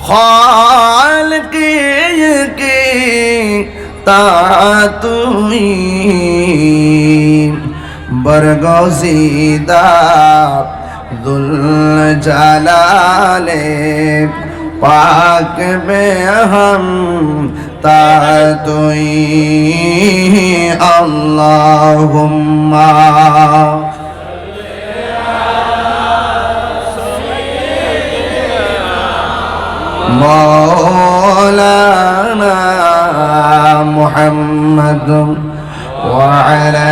খালকি কি তা তুমি বরগজিদা দুল জালালে পাক বে হম তা তুই আল্লাহুম্মা مولانا محمد وعلى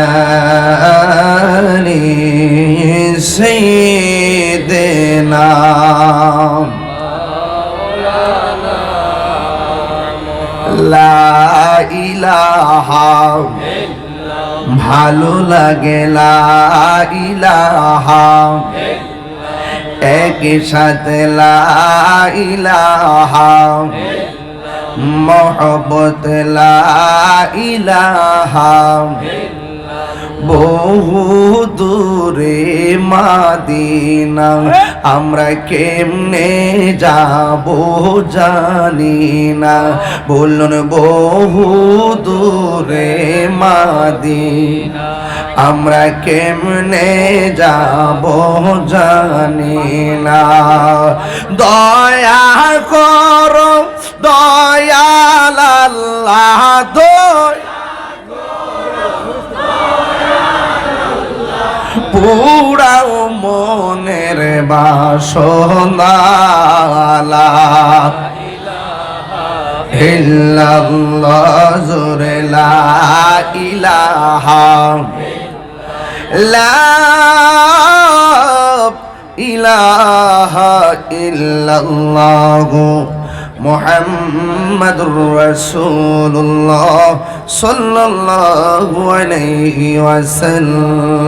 آل سيدنا لا إله ভালো লাগে লা ইলাহা একই সাথে লা ইলাহা মোহব্বত লা ইলাহা বহু দূরে মাদিনা আমরা কেমনে যাব জানি না বলুন বহু দূরে মাদিনা আমরা কেমনে যাব জানি না দয়া করো দয়াল আল্লাহ পুরাও মনের বাসনা লা ইলাহা ইল্লাল্লাহ জোরে লা ইলাহা লা ইলাহা ইল্লাল্লাহ মুহাম্মাদুর রাসূলুল্লাহ সাল্লাল্লাহু আলাইহি ওয়াসাল্লাম